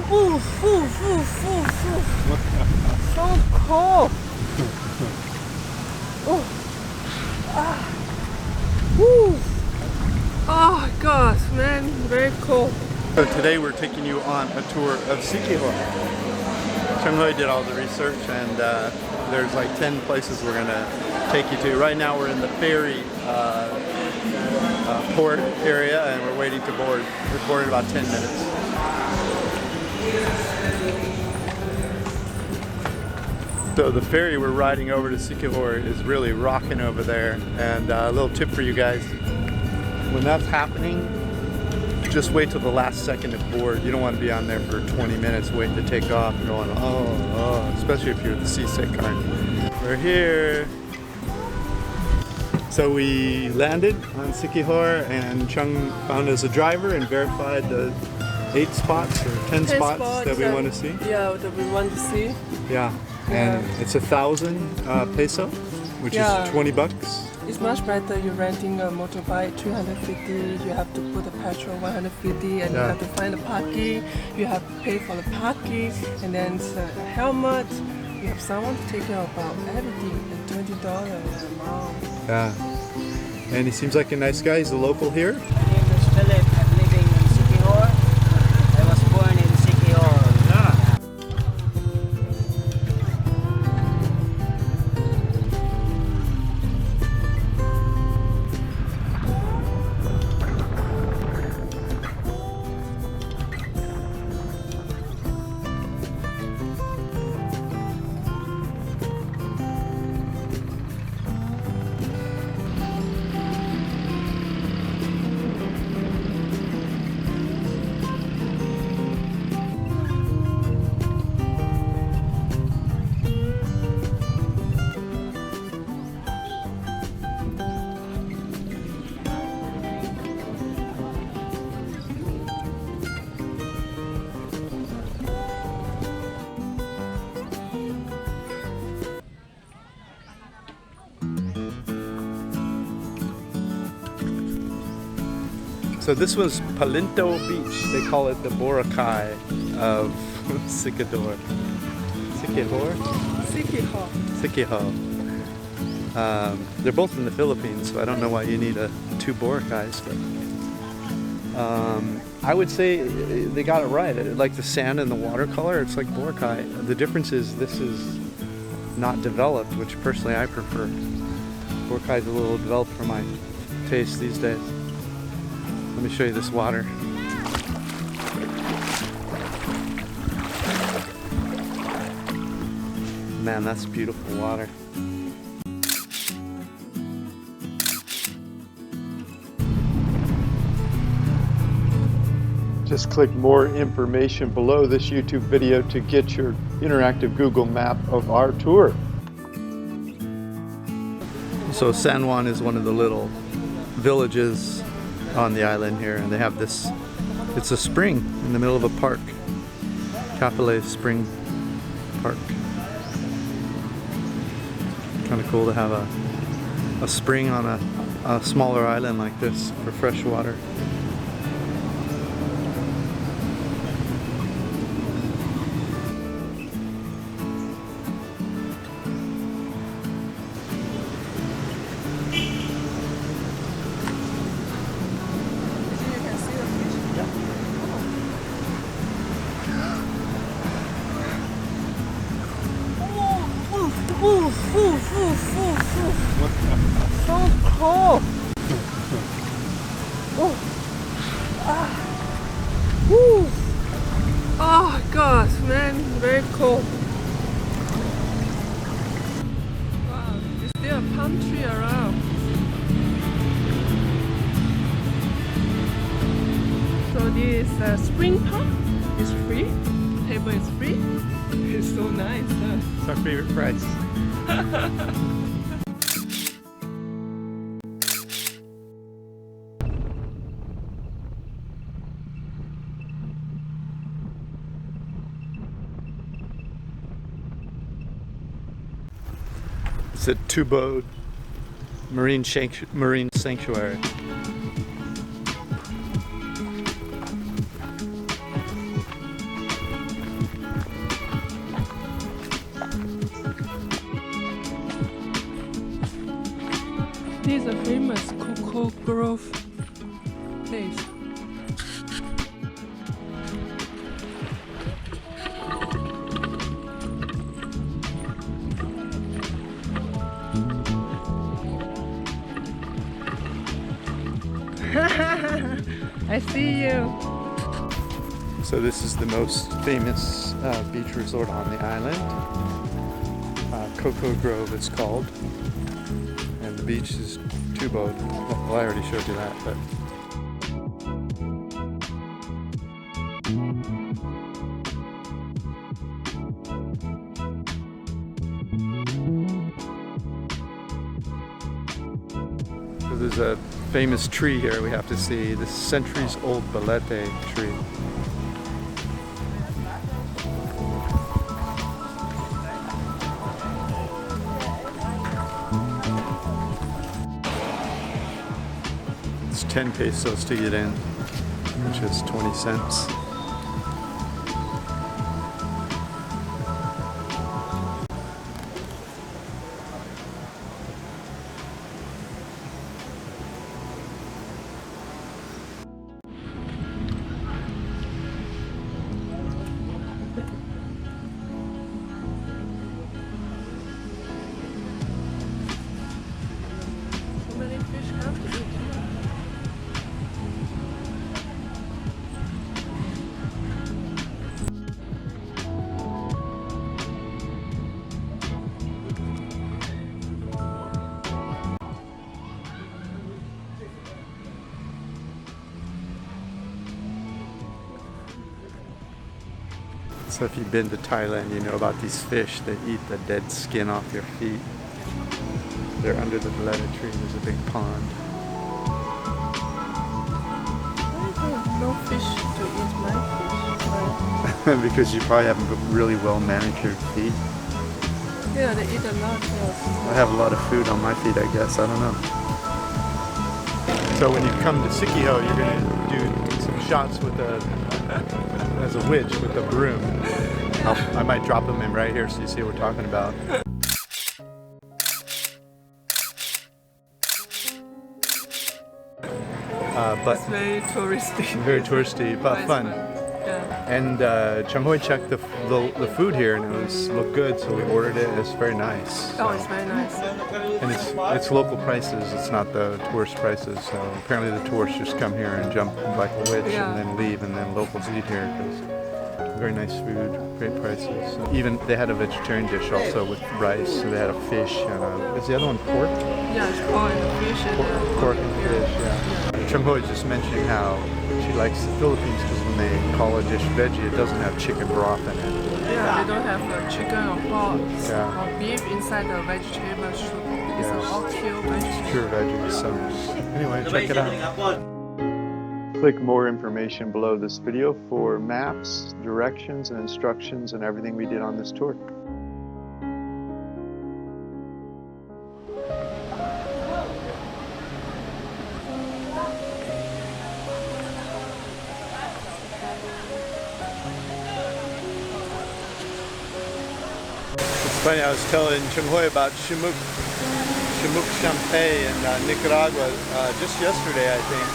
Ooh, so cold. Oh, oh gosh, man, very cold. So today we're taking you on a tour of Siquijor. 𝐸𝐴𝐺 did all the research, and there's like 10 places we're gonna take you to. Right now we're in the ferry port area, and we're waiting to board. We're boarding in about 10 minutes. So the ferry we're riding over to Siquijor is really rocking over there. And a little tip for you guys: when that's happening, just wait till the last second to board. You don't want to be on there for 20 minutes waiting to take off and going, oh, especially if you're the seasick kind. We're here. So we landed on Siquijor, and Chung found us a driver and verified the 8 spots or 10 spots that we want to see. Yeah, that we want to see. Yeah, and it's 1,000 peso, which is 20 bucks. It's much better. You're renting a motorbike, 350. You have to put the petrol 150, and you have to find the parking. You have to pay for the parking, and then the helmet. You have someone to take care about everything, and $20 a month. Yeah, and he seems like a nice guy. He's a local here. My name is Philip. I'm living in Siquijor. I was born in Siquijor. So this was Paliton Beach. They call it the Boracay of Siquijor. Siquijor? Siquijor. Siquijor. They're both in the Philippines, so I don't know why you need 2 Boracays. But I would say they got it right. Like the sand and the watercolor, it's like Boracay. The difference is this is not developed, which personally I prefer. Boracay is a little developed for my taste these days. Let me show you this water. Man, that's beautiful water. Just click more information below this YouTube video to get your interactive Google map of our tour. So San Juan is one of the little villages on the island here, and they have this, it's a spring in the middle of a park. 𝒂𝐵𝐴 Spring Park. Kind of cool to have a spring on a smaller island like this for fresh water. So cold. Oh gosh, man, very cold. Wow, is there a palm tree around? So this spring park is free. Table is free. It's so nice. It's our favorite price. It's at 𝒂𝐵𝐴 Marine Sanctuary. is a famous cocoa grove place. I see you. So this is the most famous beach resort on the island. Cocoa Grove it's called. And the beach is 𝗂𝗏𝗏. Well, I already showed you that, but so there's a famous tree here we have to see, this centuries-old 𝗏𝗏𝗏 tree. It's 10 pesos to get in, which is 20 cents. So many fish come to eat. So if you've been to Thailand, you know about these fish that eat the dead skin off your feet. They're under the 𝗏𝗏𝗏 tree. There's a big pond. Why is there no fish to eat my fish? Why? Because you probably have really well manicured feet. Yeah, they eat a lot of. I have a lot of food on my feet, I guess. I don't know. So when you come to Siquijor, you're going to do some shots with as a witch with a broom. I might drop them in right here so you see what we're talking about. But It's very touristy. very touristy, but fun. Yeah. And 𝐷𝗀𝐻𝐽 checked the food here and it looked good, so we ordered it. It's very nice. Oh, it's very nice. And it's local prices. It's not the tourist prices. So apparently the tourists just come here and jump like a witch and then leave, and then locals eat here because very nice food, great prices. So even they had a vegetarian dish also with rice. So they had a fish and is the other one pork? Yeah, it's pork and fish and Pork and fish. Yeah. 𝐷𝗀𝐻𝐽 was just mentioning how she likes the Philippines because when they call a dish veggie, it doesn't have chicken broth in it. Yeah, they don't have chicken or pork Yeah. or beef inside the vegetable soup. It's Yes. all pure vegetable. Pure veggies. So anyway, check it out. Click more information below this video for maps, directions, and instructions and everything we did on this tour. It's funny, I was telling 𝐷𝗀𝐻𝐽 about 𝗪𝒻𝒻 in Nicaragua just yesterday, I think,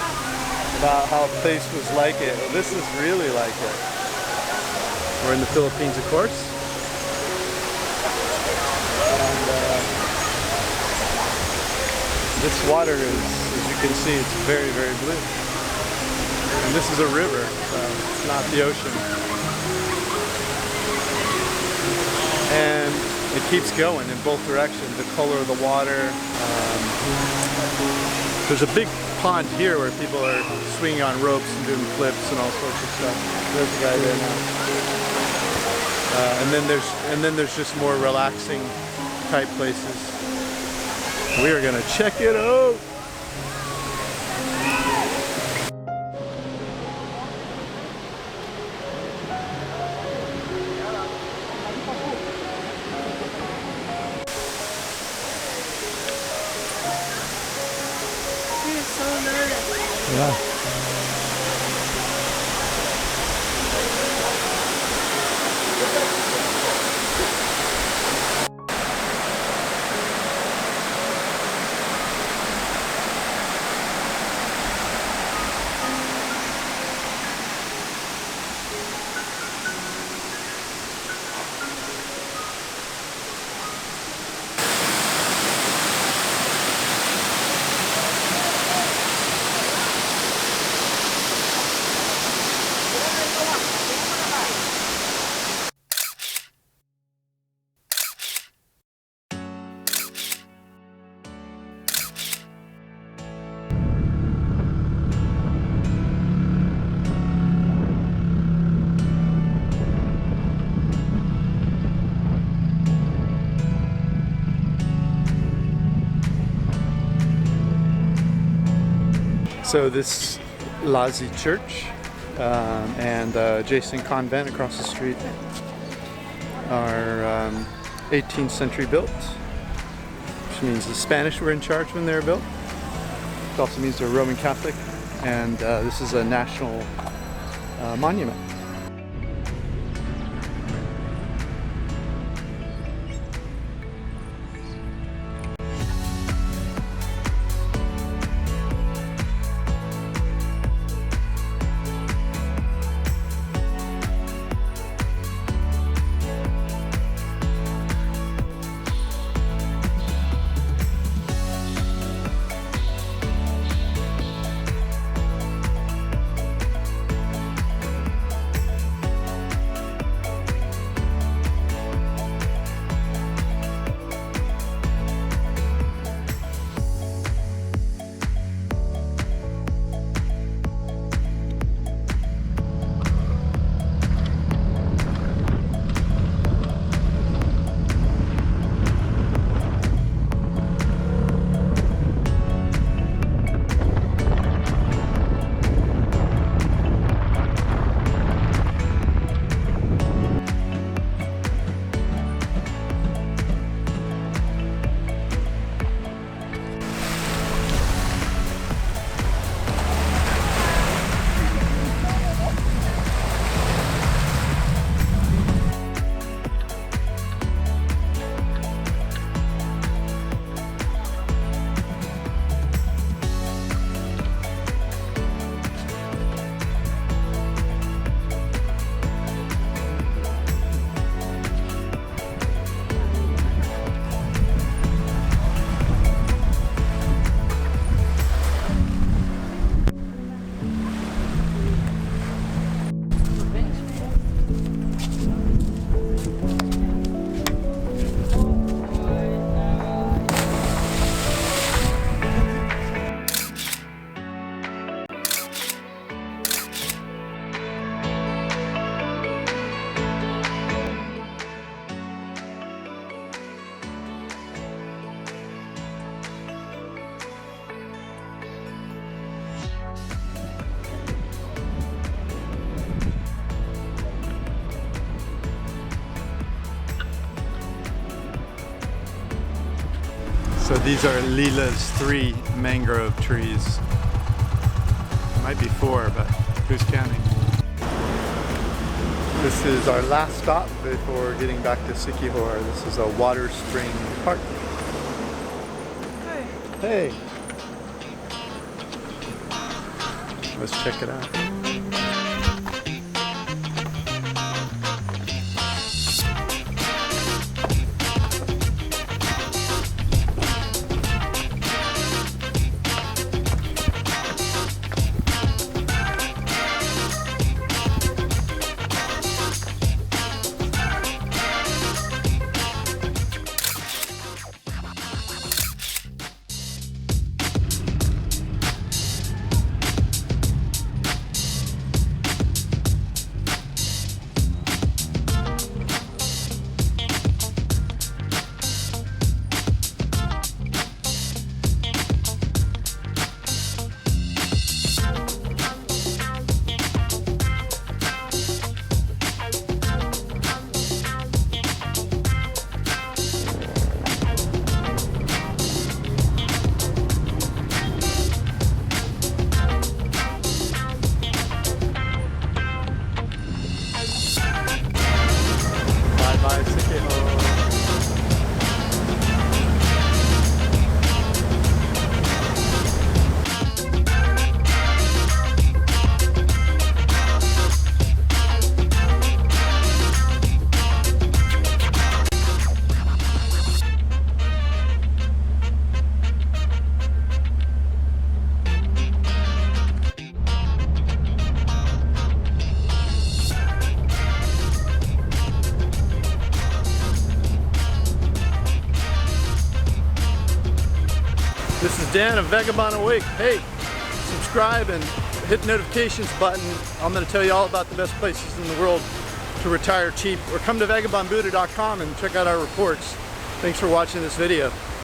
about how the place was like it. Well, this is really like it. We're in the Philippines, of course. And this water is, as you can see, it's very, very blue. And this is a river, so it's not the ocean. And it keeps going in both directions, the color of the water. There's a big pond here where people are swinging on ropes and doing flips and all sorts of stuff. There's a guy there now. And then there's just more relaxing type places. We are gonna check it out. It's so nice. Yeah. So this 𝐲𝐬𝐶 Church and adjacent convent across the street are 18th century built, which means the Spanish were in charge when they were built. It also means they're Roman Catholic, and this is a national monument. So these are Lila's 3 mangrove trees. Might be 4, but who's counting? This is our last stop before getting back to Siquijor. This is a water spring park. Hey! Let's check it out. This is Dan of 𝒣𝒂𝒏𝒄. Hey, subscribe and hit the notifications button. I'm going to tell you all about the best places in the world to retire cheap. Or come to 𝒣𝒂𝒏𝒄.com and check out our reports. Thanks for watching this video.